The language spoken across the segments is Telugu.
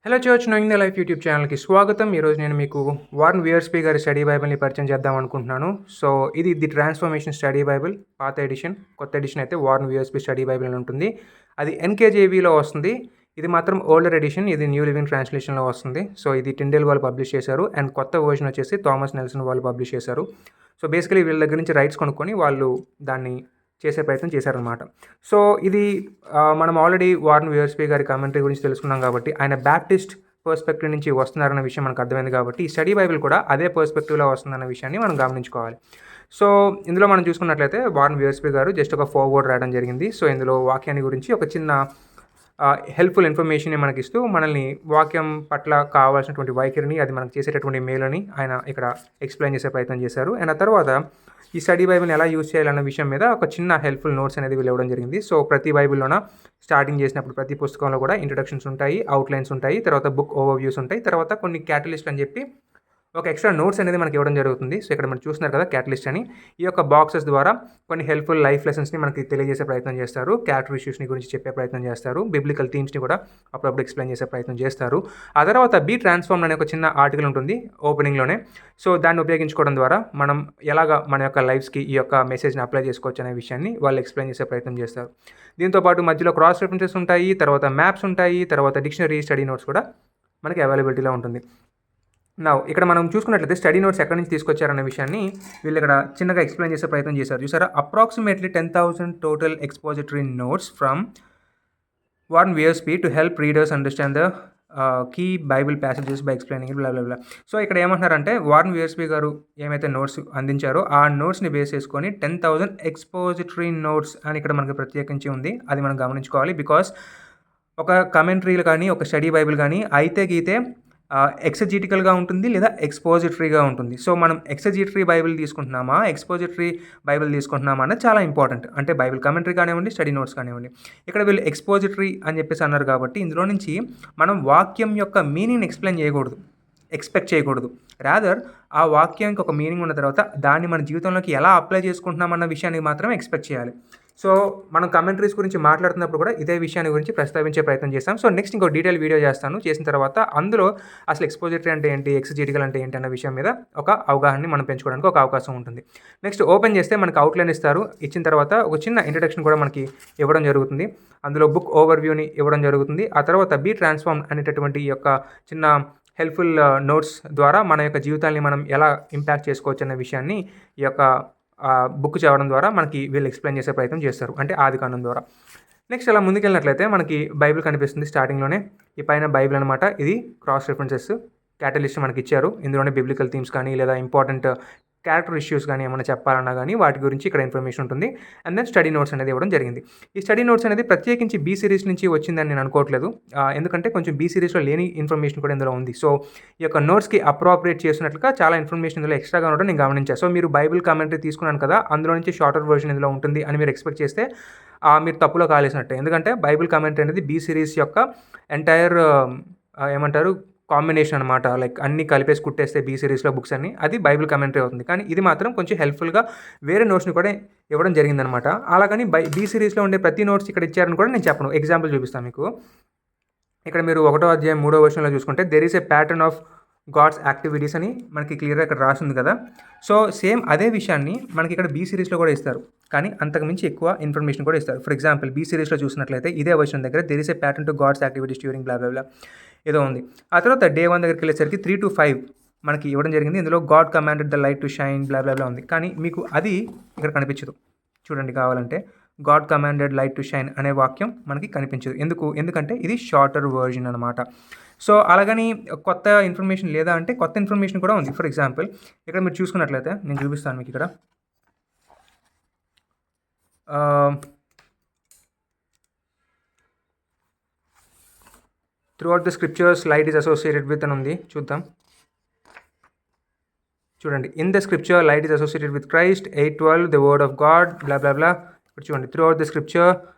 Hello church knowing the life YouTube ఛానల్కి స్వాగతం. ఈరోజు నేను మీకు వార్న్ వియర్స్పీ గారి స్టడీ బైబిల్ని పరిచయం చేద్దాం అనుకుంటున్నాను. సో ఇది ది ట్రాన్స్ఫర్మేషన్ స్టడీ బైబిల్ పాత ఎడిషన్. కొత్త ఎడిషన్ అయితే వార్న్ వియర్స్పీ స్టడీ బైబిల్ అని ఉంటుంది. అది ఎన్కేజేవీలో వస్తుంది. ఇది మాత్రం ఓల్డర్ ఎడిషన్. ఇది న్యూ లివింగ్ ట్రాన్స్లేషన్లో వస్తుంది. సో ఇది టిండెల్ వాళ్ళు పబ్లిష్ చేశారు. అండ్ కొత్త వర్షన్ వచ్చేసి థామస్ నెల్సన్ వాళ్ళు పబ్లిష్ చేశారు. సో బేసికలీ వీళ్ళ దగ్గర నుంచి రైట్స్ కొనుక్కొని వాళ్ళు దాన్ని చేసే ప్రయత్నం చేశారనమాట. సో ఇది మనం ఆల్రెడీ వార్న్ వియర్స్పీ గారి కామెంటరీ గురించి తెలుసుకున్నాం కాబట్టి ఆయన బ్యాప్టిస్ట్ పర్స్పెక్టివ్ నుంచి వస్తున్నారన్న విషయం మనకు అర్థమైంది కాబట్టి ఈ స్టడీ బైబిల్ కూడా అదే పర్స్పెక్టివ్లో వస్తుందన్న విషయాన్ని మనం గమనించుకోవాలి. సో ఇందులో మనం చూసుకున్నట్లయితే వార్న్ వియర్స్పీ గారు జస్ట్ ఒక ఫార్వర్డ్ రాయడం జరిగింది. సో ఇందులో వాక్యాన్ని గురించి ఒక చిన్న హెల్ప్ఫుల్ ఇన్ఫర్మేషన్ని మనకి ఇస్తూ మనల్ని వాక్యం పట్ల కావాల్సినటువంటి వైఖరిని అది మనకు చేసేటటువంటి మేలని ఆయన ఇక్కడ ఎక్స్ప్లెయిన్ చేసే ప్రయత్నం చేశారు. అండ్ ఆ తర్వాత ఈ స్టడీ బైబిల్ని ఎలా యూజ్ చేయాలన్న విషయం మీద ఒక చిన్న హెల్ప్ఫుల్ నోట్స్ అనేది వీళ్ళు ఇవ్వడం జరిగింది. సో ప్రతి బైబిల్లోన స్టార్టింగ్ చేసినప్పుడు ప్రతి పుస్తకంలో కూడా ఇంట్రడక్షన్స్ ఉంటాయి, అవుట్లైన్స్ ఉంటాయి, తర్వాత బుక్ ఓవర్ వ్యూస్ ఉంటాయి, తర్వాత కొన్ని క్యాటలిస్ట్ అని చెప్పి ఒక ఎక్స్ట్రా నోట్స్ అనేది మనకి ఇవ్వడం జరుగుతుంది. సో ఇక్కడ మనం చూస్తున్నారు కదా క్యాటలిస్ట్ అని. ఈ యొక్క బాక్సెస్ ద్వారా కొన్ని హెల్ప్ఫుల్ లైఫ్ లెసన్స్ని మనకి తెలియజేసే ప్రయత్నం చేస్తారు. క్యారెక్టర్ ఇష్యూస్ని గురించి చెప్పే ప్రయత్నం చేస్తారు. బిబ్లికల్ థీమ్స్ని కూడా అప్పుడప్పుడు ఎక్స్ప్లెయిన్ చేసే ప్రయత్నం చేస్తారు. ఆ తర్వాత బీ ట్రాన్స్ఫార్మ్ అనే ఒక చిన్న ఆర్టికల్ ఉంటుంది ఓపెనింగ్లోనే. సో దాన్ని ఉపయోగించుకోవడం ద్వారా మనం ఎలాగా మన యొక్క లైఫ్స్కి ఈ యొక్క మెసేజ్ని అప్లై చేసుకోవచ్చు అనే విషయాన్ని వాళ్ళు ఎక్స్ప్లెయిన్ చేసే ప్రయత్నం చేస్తారు. దీంతోపాటు మధ్యలో క్రాస్ రెఫరెన్సెస్ ఉంటాయి, తర్వాత మ్యాప్స్ ఉంటాయి, తర్వాత డిక్షనరీ స్టడీ నోట్స్ కూడా మనకి అవైలబిలిటీలో ఉంటుంది. ఇక్కడ మనం చూసుకున్నట్లయితే స్టడీ నోట్స్ ఎక్కడి నుంచి తీసుకొచ్చారనే విషయాన్ని వీళ్ళు ఇక్కడ చిన్నగా ఎక్స్ప్లెయిన్ చేసే ప్రయత్నం చేశారు. చూసారా, approximately 10,000 total expository notes from Warren Wiersbe to help readers understand the key Bible passages by explaining it blah. So ఇక్కడ ఏమంటున్నారంటే వార్న్ వియర్స్పీ గారు ఏమైతే నోట్స్ అందించారో ఆ నోట్స్ని బేస్ చేసుకొని 10,000 ఎక్స్పోజిటరీ నోట్స్ అని ఇక్కడ మనకి ప్రత్యేకించి ఉంది. అది మనం గమనించుకోవాలి. బికాస్ ఒక కమెంటరీలు కానీ ఒక స్టడీ బైబిల్ కానీ అయితే గీతే ఎక్సజీటికల్గా ఉంటుంది లేదా ఎక్స్పోజిటరీగా ఉంటుంది. సో మనం ఎక్సజీటరీ బైబిల్ తీసుకుంటున్నామా, ఎక్స్పోజిటరీ బైబిల్ తీసుకుంటున్నామా అన్నది చాలా ఇంపార్టెంట్. అంటే బైబిల్ కమెంటరీ కానివ్వండి, స్టడీ నోట్స్ కానివ్వండి. ఇక్కడ వీళ్ళు ఎక్స్పోజిటరీ అని చెప్పేసి అన్నారు కాబట్టి ఇందులో నుంచి మనం వాక్యం యొక్క మీనింగ్ ఎక్స్పెక్ట్ చేయకూడదు. రాదర్ ఆ వాక్యానికి ఒక మీనింగ్ ఉన్న తర్వాత దాన్ని మన జీవితంలోకి ఎలా అప్లై చేసుకుంటున్నామన్న విషయాన్ని మాత్రమే ఎక్స్పెక్ట్ చేయాలి. సో మనం కమెంటరీస్ గురించి మాట్లాడుతున్నప్పుడు కూడా ఇదే విషయాన్ని గురించి ప్రస్తావించే ప్రయత్నం చేస్తాం. సో నెక్స్ట్ ఇంకో డీటెయిల్ వీడియో చేసిన తర్వాత అందులో అసలు ఎక్స్పోజిటరీ అంటే ఏంటి, ఎక్సజెటికల్ అంటే ఏంటి అన్న విషయం మీద ఒక అవగాహనని మనం పెంచుకోవడానికి ఒక అవకాశం ఉంటుంది. నెక్స్ట్ ఓపెన్ చేస్తే మనకి అవుట్లైన్ ఇస్తారు. ఇచ్చిన తర్వాత ఒక చిన్న ఇంట్రడక్షన్ కూడా మనకి ఇవ్వడం జరుగుతుంది. అందులో బుక్ ఓవర్ వ్యూని ఇవ్వడం జరుగుతుంది. ఆ తర్వాత బీ ట్రాన్స్ఫార్మ్ అనేటటువంటి ఈ యొక్క చిన్న హెల్ప్ఫుల్ నోట్స్ ద్వారా మన యొక్క జీవితాన్ని మనం ఎలా ఇంపాక్ట్ చేసుకోవచ్చు అనే విషయాన్ని ఈ యొక్క బుక్ చదవడం ద్వారా మనకి వీళ్ళు ఎక్స్ప్లెయిన్ చేసే ప్రయత్నం చేస్తారు. అంటే ఆదికాండం ద్వారా. నెక్స్ట్ అలా ముందుకెళ్ళినట్లయితే మనకి బైబిల్ కనిపిస్తుంది స్టార్టింగ్లోనే. ఈ పైన బైబిల్ అనమాట. ఇది క్రాస్ రెఫరెన్సెస్ క్యాటలిస్ట్ మనకి ఇచ్చారు. ఇందులోనే బిబ్లికల్ థీమ్స్ కానీ లేదా ఇంపార్టెంట్ క్యారెక్టర్ ఇష్యూస్ కానీ ఏమైనా చెప్పాలన్నా కానీ వాటి గురించి ఇక్కడ ఇన్ఫర్మేషన్ ఉంటుంది. అండ్ దెన్ స్టడీ నోట్స్ అనేది ఇవ్వడం జరిగింది. ఈ స్టడీ నోట్స్ అనేది ప్రత్యేకించి బీ సిరీస్ నుంచి వచ్చిందని నేను అనుకోవట్లేదు. ఎందుకంటే కొంచెం బీ సిరీస్లో లేని ఇన్ఫర్మేషన్ కూడా ఇందులో ఉంది. సో ఈ యొక్క నోట్స్కి అప్రోప్రియేట్ చేసినట్లుగా చాలా ఇన్ఫర్మేషన్ ఇందులో ఎక్స్ట్రాగా ఉండడం నేను గమనించాను. సో మీరు బైబిల్ కామెంటరీ తీసుకున్నాను కదా, అందులో నుంచి షార్టర్ వర్షన్ ఇందులో ఉంటుంది అని మీరు ఎక్స్పెక్ట్ చేస్తే మీరు తప్పులో కాలేసినట్టే. ఎందుకంటే బైబిల్ కామెంటరీ అనేది బీ సిరీస్ యొక్క ఎంటైర్ కాంబినేషన్ అనమాట. లైక్ అన్ని కలిపేసి కుట్టేస్తే బీ సిరీస్లో బుక్స్ అన్ని అది బైబిల్ కమెంటరీ అవుతుంది. కానీ ఇది మాత్రం కొంచెం హెల్ప్ఫుల్గా వేరే నోట్స్ని కూడా ఇవ్వడం జరిగిందనమాట. అలాగని బీ సిరీస్లో ఉండే ప్రతి నోట్స్ ఇక్కడ ఇచ్చారని కూడా నేను చెప్పను. ఎగ్జాంపుల్ చూపిస్తాను మీకు. ఇక్కడ మీరు 1వ అధ్యాయం 3వ వర్షన్లో చూసుకుంటే there is a pattern of gods activities అని మనకి క్లియర్గా ఇక్కడ రాసింది కదా. సో సేమ్ అదే విషయాన్ని మనకి ఇక్కడ బీ సిరీస్లో కూడా ఇస్తారు. కానీ అంతకుమించి ఎక్కువ ఇన్ఫర్మేషన్ కూడా ఇస్తారు. ఫర్ ఎగ్జాంపుల్ బీ సిరీస్లో చూసినట్లయితే ఇదే వర్షన్ దగ్గర there is a pattern to God's activities during blah ఏదో ఉంది. ఆ తర్వాత డే 1 దగ్గరికి వెళ్ళేసరికి 3 to 5 మనకి ఇవ్వడం జరిగింది. ఇందులో God commanded the light to shine blah ఉంది. కానీ మీకు అది ఇక్కడ కనిపించదు. చూడండి కావాలంటే God commanded light to shine అనే వాక్యం మనకి కనిపించదు. ఎందుకంటే ఇది షార్టర్ వర్జన్ అనమాట. సో అలాగని కొత్త ఇన్ఫర్మేషన్ లేదా అంటే కొత్త ఇన్ఫర్మేషన్ కూడా ఉంది. ఫర్ ఎగ్జాంపుల్ ఇక్కడ మీరు చూసుకున్నట్లయితే నేను చూపిస్తాను మీకు ఇక్కడ. Throughout the scriptures light is associated with అని ఉంది. చూద్దాం. చూడండి, in the scripture light is associated with Christ 8:12 the word of God blah. ఇప్పుడు చూడండి, throughout the scripture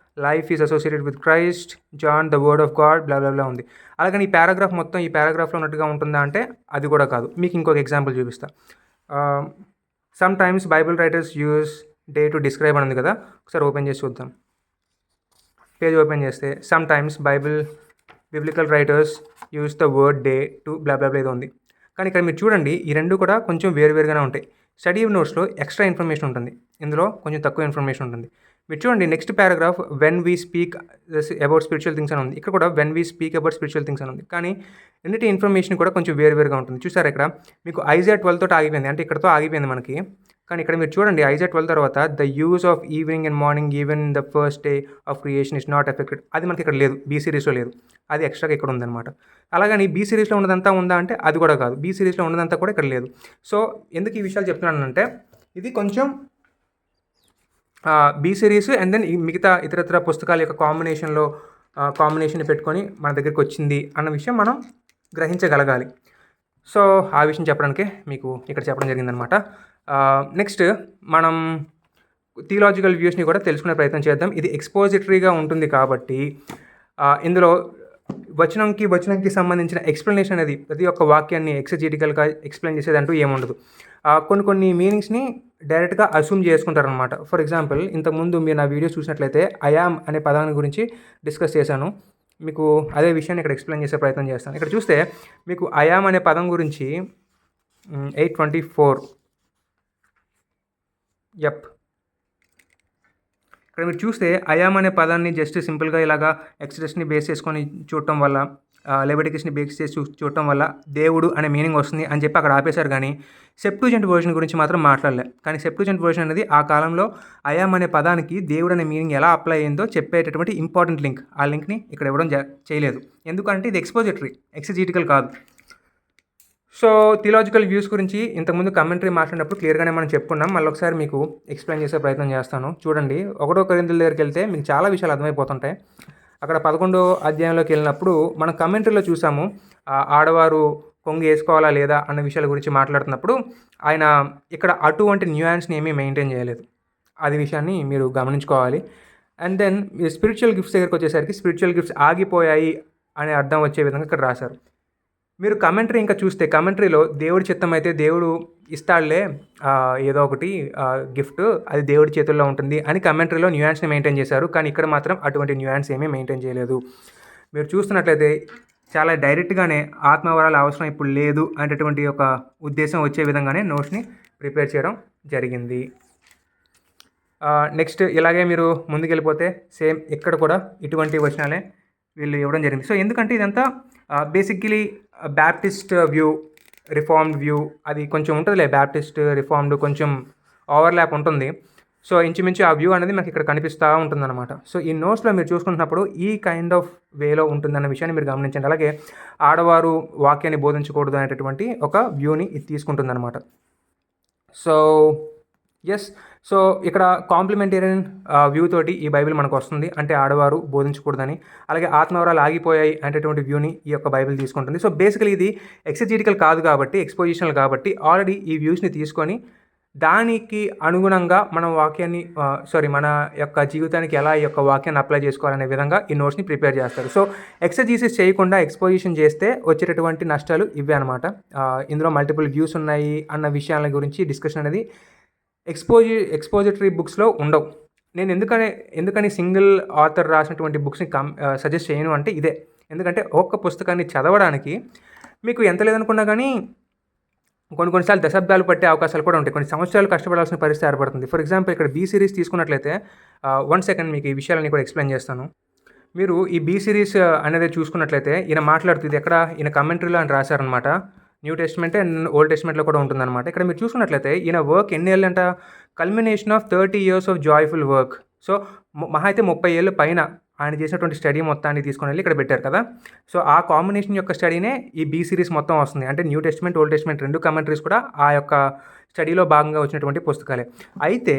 life is associated with Christ John the word of God blah ఉంది. అలాగని ఈ పారాగ్రాఫ్ మొత్తం ఈ పారాగ్రాఫ్లో ఉన్నట్టుగా ఉంటుందా అంటే అది కూడా కాదు. మీకు ఇంకొక ఎగ్జాంపుల్ చూపిస్తా. Sometimes Bible writers use day to describe అని ఉంది కదా. ఒకసారి ఓపెన్ చేసి చూద్దాం. పేజ్ ఓపెన్ చేస్తే sometimes Bible biblical writers use the word day to blah blah blah ఏదో ఉంది. కానీ ఇక్కడ మీరు చూడండి, ఈ రెండు కూడా కొంచెం వేరువేరుగానే ఉంటాయి. స్టడీ నోట్స్లో ఎక్స్ట్రా ఇన్ఫర్మేషన్ ఉంటుంది, ఇందులో కొంచెం తక్కువ ఇన్ఫర్మేషన్ ఉంటుంది. మీరు చూడండి next paragraph when we speak about spiritual things అని ఉంది. ఇక్కడ కూడా when we speak about spiritual things అని ఉంది. కానీ రెండింటి ఇన్ఫర్మేషన్ కూడా కొంచెం వేరువేరుగా ఉంటుంది. చూసారా, ఇక్కడ మీకు ఐజా 12 తోటి ఆగిపోయింది, అంటే ఇక్కడతో ఆగిపోయింది మనకి. కానీ ఇక్కడ మీరు చూడండి ఐజా 12 తర్వాత the use of evening and morning even the first day of creation is not affected, అది మనకి ఇక్కడ లేదు, బీ సిరీస్లో లేదు, అది ఎక్స్ట్రాగా ఇక్కడ ఉందన్నమాట. అలాగని బీ సిరీస్లో ఉన్నదంతా ఉందా అంటే అది కూడా కాదు, బీ సిరీస్లో ఉన్నదంతా కూడా ఇక్కడ లేదు. సో ఎందుకు ఈ విషయాలు చెప్తున్నానంటే ఇది కొంచెం బీ సిరీస్ అండ్ దెన్ మిగతా ఇతరత్ర పుస్తకాల యొక్క కాంబినేషన్ పెట్టుకొని మన దగ్గరికి వచ్చింది అన్న విషయం మనం గ్రహించగలగాలి. సో ఆ విషయం చెప్పడానికే మీకు ఇక్కడ చెప్పడం జరిగిందనమాట. నెక్స్ట్ మనం థియలాజికల్ వ్యూస్ని కూడా తెలుసుకునే ప్రయత్నం చేద్దాం. ఇది ఎక్స్పోజిటరీగా ఉంటుంది కాబట్టి ఇందులో వచనంకి సంబంధించిన ఎక్స్ప్లెనేషన్ అనేది ప్రతి ఒక్క వాక్యాన్ని ఎక్సజెటికల్గా ఎక్స్ప్లెయిన్ చేసేదంటూ ఏముండదు. కొన్ని మీనింగ్స్ని డైరెక్ట్గా అస్యూమ్ చేసుకుంటారనమాట. ఫర్ ఎగ్జాంపుల్, ఇంతకుముందు మీరు నా వీడియోస్ చూసినట్లయితే ఐ యామ్ అనే పదాన్ని గురించి డిస్కస్ చేశాను. మీకు అదే విషయాన్ని ఇక్కడ ఎక్స్ప్లెయిన్ చేసే ప్రయత్నం చేస్తాను. ఇక్కడ చూస్తే మీకు ఐ యామ్ అనే పదం గురించి 8:24 ఇక్కడ మీరు చూస్తే ఐ యామ్ అనే పదాన్ని జస్ట్ సింపుల్గా ఇలాగా ఎక్స్ప్రెస్ని బేస్ చేసుకొని చూడటం వల్ల, లెవిటికస్ని బేస్ చేసి చూడటం వల్ల దేవుడు అనే మీనింగ్ వస్తుంది అని చెప్పి అక్కడ ఆపేశారు. కానీ సెప్టూజెంట్ వర్షన్ గురించి మాత్రం మాట్లాడలే. కానీ సెప్టూజెంట్ వర్షన్ అనేది ఆ కాలంలో ఐ యామ్ అనే పదానికి దేవుడు అనే మీనింగ్ ఎలా అప్లై అయిందో చెప్పేటటువంటి ఇంపార్టెంట్ లింక్. ఆ లింక్ని ఇక్కడ ఇవ్వడం చేయలేదు, ఎందుకంటే ఇది ఎక్స్పోజిటరీ, ఎక్సజెటికల్ కాదు. సో థియలాజికల్ వ్యూస్ గురించి ఇంతకుముందు కమెంటరీ మాట్లాడినప్పుడు క్లియర్గానే మనం చెప్పుకున్నాం. మళ్ళీ ఒకసారి మీకు ఎక్స్ప్లెయిన్ చేసే ప్రయత్నం చేస్తాను. చూడండి, 1 కొరింథీయుల దగ్గరికి వెళ్తే మీకు చాలా విషయాలు అర్థమైపోతుంటాయి. అక్కడ 11వ అధ్యాయంలోకి వెళ్ళినప్పుడు మనం కమెంటరీలో చూసాము, ఆడవారు కొంగు వేసుకోవాలా లేదా అన్న విషయాల గురించి మాట్లాడుతున్నప్పుడు ఆయన ఇక్కడ అటువంటి న్యూయాన్స్ని ఏమీ మెయింటైన్ చేయలేదు. అది విషయాన్ని మీరు గమనించుకోవాలి. అండ్ దెన్ స్పిరిచువల్ గిఫ్ట్స్ దగ్గరికి వచ్చేసరికి స్పిరిచువల్ గిఫ్ట్స్ ఆగిపోయాయి అనే అర్థం వచ్చే విధంగా ఇక్కడ రాశారు. మీరు కమెంటరీ ఇంకా చూస్తే కమెంటరీలో దేవుడి చిత్తం అయితే దేవుడు ఇస్తాడులే ఏదో ఒకటి గిఫ్ట్, అది దేవుడి చేతుల్లో ఉంటుంది అని కమెంటరీలో న్యూయాన్స్ని మెయింటైన్ చేశారు. కానీ ఇక్కడ మాత్రం అటువంటి న్యూయాన్స్ ఏమీ మెయింటైన్ చేయలేదు. మీరు చూస్తున్నట్లయితే చాలా డైరెక్ట్గానే ఆత్మవరాల అవసరం ఇప్పుడు లేదు అనేటటువంటి ఒక ఉద్దేశం వచ్చే విధంగానే నోట్స్ని ప్రిపేర్ చేయడం జరిగింది. నెక్స్ట్ ఇలాగే మీరు ముందుకెళ్ళిపోతే సేమ్ ఇక్కడ కూడా ఇటువంటి వచనాలే వీళ్ళు ఇవ్వడం జరిగింది. సో ఎందుకంటే ఇదంతా basically Baptist view, reformed view, అది కొంచెం ఉంటుందిలే, బ్యాప్టిస్ట్ రిఫార్మ్డ్ కొంచెం ఓవర్లాప్ ఉంటుంది. సో ఇంచుమించు ఆ వ్యూ అనేది మనకి ఇక్కడ కనిపిస్తూ ఉంటుందన్నమాట. సో ఈ నోట్స్లో మీరు చూసుకుంటున్నప్పుడు ఈ కైండ్ ఆఫ్ వేలో ఉంటుందన్న విషయాన్ని మీరు గమనించండి. అలాగే ఆడవారు వాక్యాన్ని బోధించకూడదు అనేటటువంటి ఒక వ్యూని ఇది తీసుకుంటుందన్నమాట. సో సో ఇక్కడ కాంప్లిమెంటేరియన్ వ్యూ తోటి ఈ బైబిల్ మనకు వస్తుంది, అంటే ఆడవారు బోధించకూడదని. అలాగే ఆత్మవరాలు ఆగిపోయాయి అనేటటువంటి వ్యూని ఈ యొక్క బైబిల్ తీసుకుంటుంది. సో బేసికలీ ఇది ఎక్సజెటికల్ కాదు కాబట్టి, ఎక్స్పోజిషనల్ కాబట్టి ఆల్రెడీ ఈ వ్యూస్ని తీసుకొని దానికి అనుగుణంగా మన వాక్యాన్ని మన యొక్క జీవితానికి ఎలా ఈ యొక్క వాక్యాన్ని అప్లై చేసుకోవాలనే విధంగా ఈ నోట్స్ని ప్రిపేర్ చేస్తారు. సో ఎక్సజీసిస్ చేయకుండా ఎక్స్పోజిషన్ చేస్తే వచ్చేటటువంటి నష్టాలు ఇవే అనమాట. ఇందులో మల్టిపుల్ వ్యూస్ ఉన్నాయి అన్న విషయాల గురించి డిస్కషన్ అనేది ఎక్స్పోజిటరీ బుక్స్లో ఉండవు. నేను ఎందుకని సింగిల్ ఆథర్ రాసినటువంటి బుక్స్ని సజెస్ట్ చేయను అంటే ఇదే. ఎందుకంటే ఒక్క పుస్తకాన్ని చదవడానికి మీకు ఎంత లేదనుకున్నా కానీ కొన్నిసార్లు దశాబ్దాలు పట్టే అవకాశాలు కూడా ఉంటాయి, కొన్ని సంవత్సరాలు కష్టపడాల్సిన పరిస్థితి ఏర్పడుతుంది. ఫర్ ఎగ్జాంపుల్ ఇక్కడ బీ సిరీస్ తీసుకున్నట్లయితే 1 సెకండ్ మీకు ఈ విషయాలని కూడా ఎక్స్ప్లెయిన్ చేస్తాను. మీరు ఈ బీ సిరీస్ అనేది చూసుకున్నట్లయితే ఈయన మాట్లాడుతుంది ఎక్కడ, ఈయన కమెంటరీలో అని రాశారనమాట. న్యూ టెస్ట్మెంట్ అండ్ ఓల్డ్ టెస్ట్మెంట్లో కూడా ఉంటుందన్నమాట. ఇక్కడ మీరు చూసుకున్నట్లయితే ఈయన వర్క్ ఎన్ని ఏళ్ళు అంట, culmination of 30 years of joyful work. So మహా అయితే 30 ఏళ్ళు పైన ఆయన చేసినటువంటి స్టడీ మొత్తాన్ని తీసుకొని వెళ్ళి ఇక్కడ పెట్టారు కదా. సో ఆ కాంబినేషన్ యొక్క స్టడీనే ఈ బీ సిరీస్ మొత్తం వస్తుంది. అంటే న్యూ టెస్ట్మెంట్, ఓల్డ్ టెస్ట్మెంట్ రెండు కమెంటరీస్ కూడా ఆ యొక్క స్టడీలో భాగంగా వచ్చినటువంటి పుస్తకాలే. అయితే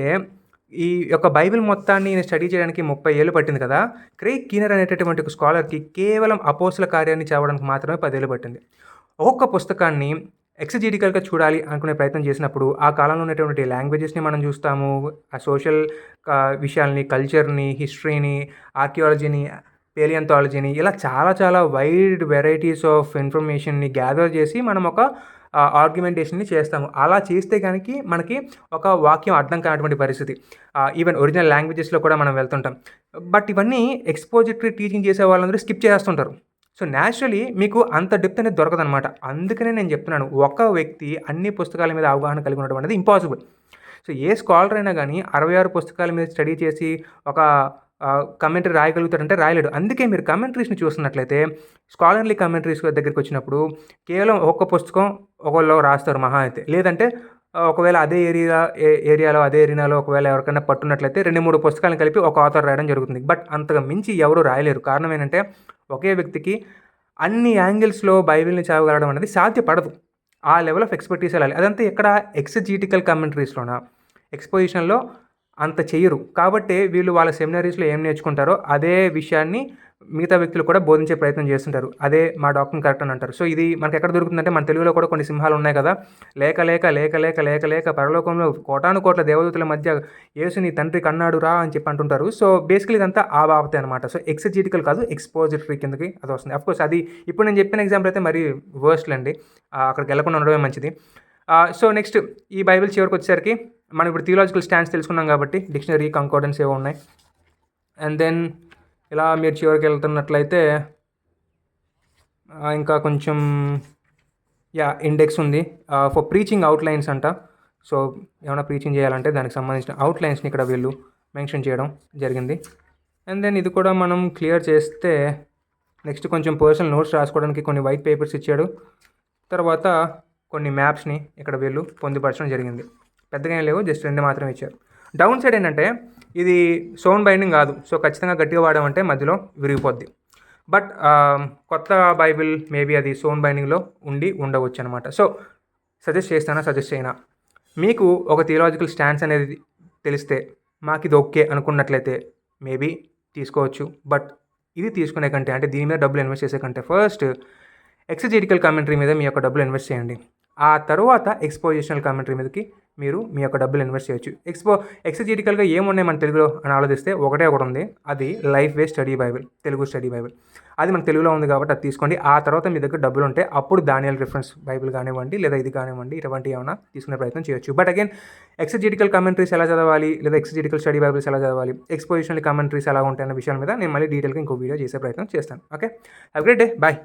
ఈ యొక్క బైబిల్ మొత్తాన్ని నేను స్టడీ చేయడానికి 30 ఏళ్ళు పట్టింది కదా. క్రెయిగ్ కీనర్ అనేటటువంటి ఒక స్కాలర్కి కేవలం అపోస్తల కార్యాన్ని చదవడానికి మాత్రమే 10 ఏళ్ళు పట్టింది. ఒక్కొక్క పుస్తకాన్ని ఎక్సజెటికల్గా చూడాలి అనుకునే ప్రయత్నం చేసినప్పుడు ఆ కాలంలో ఉన్నటువంటి లాంగ్వేజెస్ని మనం చూస్తాము, ఆ సోషల్ విషయాల్ని, కల్చర్ని, హిస్టరీని, ఆర్కియాలజీని, పేలియంథాలజీని, ఇలా చాలా వైడ్ వెరైటీస్ ఆఫ్ ఇన్ఫర్మేషన్ని గ్యాదర్ చేసి మనం ఒక ఆర్గ్యుమెంటేషన్ని చేస్తాము. అలా చేస్తే కనుక మనకి ఒక వాక్యం అర్థం కానటువంటి పరిస్థితి. ఈవెన్ ఒరిజినల్ లాంగ్వేజెస్లో కూడా మనం వెళ్తుంటాం. బట్ ఇవన్నీ ఎక్స్పోజిటరీ టీచింగ్ చేసే వాళ్ళందరూ స్కిప్ చేస్తుంటారు. సో, న్యాచురలీ మీకు అంత డెప్త్ అనేది దొరకదనమాట. అందుకనే నేను చెప్తున్నాను. ఒక వ్యక్తి అన్ని పుస్తకాల మీద అవగాహన కలిగి ఉండడం అనేది ఇంపాసిబుల్. సో, ఏ స్కాలర్ అయినా గానీ 66 పుస్తకాల మీద స్టడీ చేసి ఒక కమెంటరీ రాయగలుగుతాడంటే రాయలేడు. అందుకే మీరు కమెంటరీస్‌ని చూస్తున్నట్లయితే స్కాలర్లీ కమెంటరీస్ దగ్గరికొచ్చినప్పుడు కేవలం ఒక్క పుస్తకం ఒకళ్ళు రాస్తారు మహా అయితే. లేదంటే ఒకవేళ అదే ఏరియాలో ఒకవేళ ఎవరికైనా పట్టున్నట్లయితే 2, 3 పుస్తకాలను కలిపి ఒక ఆథర్ రాయడం జరుగుతుంది. బట్ అంతకు మించి ఎవరు రాయలేరు. కారణం ఏంటంటే ఒకే వ్యక్తికి అన్ని యాంగిల్స్‌లో బైబిల్‌ని చదవగలగడం అనేది సాధ్యపడదు. ఆ లెవెల్ ఆఫ్ ఎక్స్‌పర్టీస్ ఎళ్ళాలి. అదంతా ఎక్కడ ఎక్సెజీటికల్ కామెంటరీస్‌లోనా? ఎక్స్‌పోజిషన్‌లో అంత చెయ్యరు. కాబట్టే వీళ్ళు వాళ్ళ సెమినరీస్‌లో ఏం నేర్చుకుంటారో అదే విషయాన్ని మిగతా వ్యక్తులు కూడా బోధించే ప్రయత్నం చేస్తుంటారు. అదే మా డాక్టర్‌ని కరెక్ట్ అని అంటారు. సో, ఇది మనకెక్కడ దొరుకుతుందంటే మన తెలుగులో కూడా కొన్ని సింహాలు ఉన్నాయి కదా! లేక పరలోకంలో కోటానుకోట్ల దేవదూతల మధ్య యేసు నీ తండ్రి కన్నాడురా అని చెప్పి అంటుంటారు. సో, బేసికల్లీ ఇదంతా ఆ బాబతే అనమాట. సో, ఎక్సెజెటికల్ కాదు ఎక్స్‌పోజిటరీ కిందకి అది వస్తుంది. అఫ్‌కోర్స్ అది ఇప్పుడు నేను చెప్పిన ఎగ్జాంపుల్ అయితే మరీ వర్స్ట్‌లెండి. అక్కడికెళ్ళకుండా ఉండడమే మంచిది. సో, నెక్స్ట్ ఈ బైబిల్ చివరికొచ్చేసరికి మనం ఇప్పుడు థియలాజికల్ స్టాండ్స్ తెలుసుకున్నాం కాబట్టి డిక్షనరీ, కంకార్డెన్స్ ఏవో ఉన్నాయి. అండ్ దెన్ ఇలా మీరు చివరికెళ్తున్నట్లయితే ఇంకా కొంచెం ఇండెక్స్ ఉంది. ఫర్ ప్రీచింగ్ అవుట్‌లైన్స్ అంట. సో, ఏమైనా ప్రీచింగ్ చేయాలంటే దానికి సంబంధించిన అవుట్‌లైన్స్‌ని ఇక్కడ వీళ్ళు మెన్షన్ చేయడం జరిగింది. అండ్ దెన్ ఇది కూడా మనం క్లియర్ చేస్తే నెక్స్ట్ కొంచెం పర్సనల్ నోట్స్ రాసుకోవడానికి కొన్ని వైట్ పేపర్స్ ఇచ్చాడు. తర్వాత కొన్ని మ్యాప్స్‌ని ఇక్కడ వీళ్ళు పొందుపరచడం జరిగింది. పెద్దగా ఏం లేవు, జస్ట్ 2 మాత్రమే ఇచ్చారు. డౌన్ సైడ్ ఏంటంటే ఇది సౌండ్ బైండింగ్ కాదు. సో, ఖచ్చితంగా గట్టిగా వాడామంటే మధ్యలో విరిగిపోద్ది. బట్ కొత్త బైబిల్ మేబీ అది సౌండ్ బైండింగ్‌లో ఉండవచ్చు అనమాట. సో, సజెస్ట్ చేయనా? మీకు ఒక థియలాజికల్ స్టాండ్స్ అనేది తెలిస్తే మాకిది ఓకే అనుకున్నట్లయితే మేబీ తీసుకోవచ్చు. బట్ ఇది తీసుకునే కంటే అంటే దీని మీద డబ్బులు ఇన్వెస్ట్ చేసే కంటే ఫస్ట్ ఎక్సెజెటికల్ కామెంటరీ మీద మీ యొక్క డబ్బులు ఇన్వెస్ట్ చేయండి. ఆ తరువాత ఎక్స్‌పోజిషనల్ కామెంటరీ మీదకి మీరు మీ యొక్క డబ్బులు ఇన్వెస్ట్ చేయొచ్చు. ఎక్సెజెటికల్‌గా ఏమున్నాయి మన తెలుగులో అని ఆలోచిస్తే ఒకటే ఒకటి ఉంది. అది life way study Bible, Telugu study Bible. అది మన తెలుగులో ఉంది కాబట్టి అది తీసుకోండి. ఆ తర్వాత మీ దగ్గర డబ్బులు ఉంటే అప్పుడు దానియల్ రిఫరెన్స్ బైబిల్ కానివ్వండి, లేదా ఇది కానివ్వండి, ఇటువంటివి ఏమైనా తీసుకునే ప్రయత్నం చేయొచ్చు. బట్ అగైన్ ఎక్సెజెటికల్ కామెంటరీస్ ఎలా చదవాలి, లేదా ఎక్సెజెటికల్ స్టడీ బైబిల్స్ ఎలా చదవాలి, ఎక్స్‌పోజిషనల్ కామెంటరీస్ ఎలా ఉంటాయన్న విషయాల మీద నేను మళ్ళీ డీటెయిల్‌గా ఇంకో వీడియో చేసే ప్రయత్నం చేస్తాను. Okay, have a great day. Bye.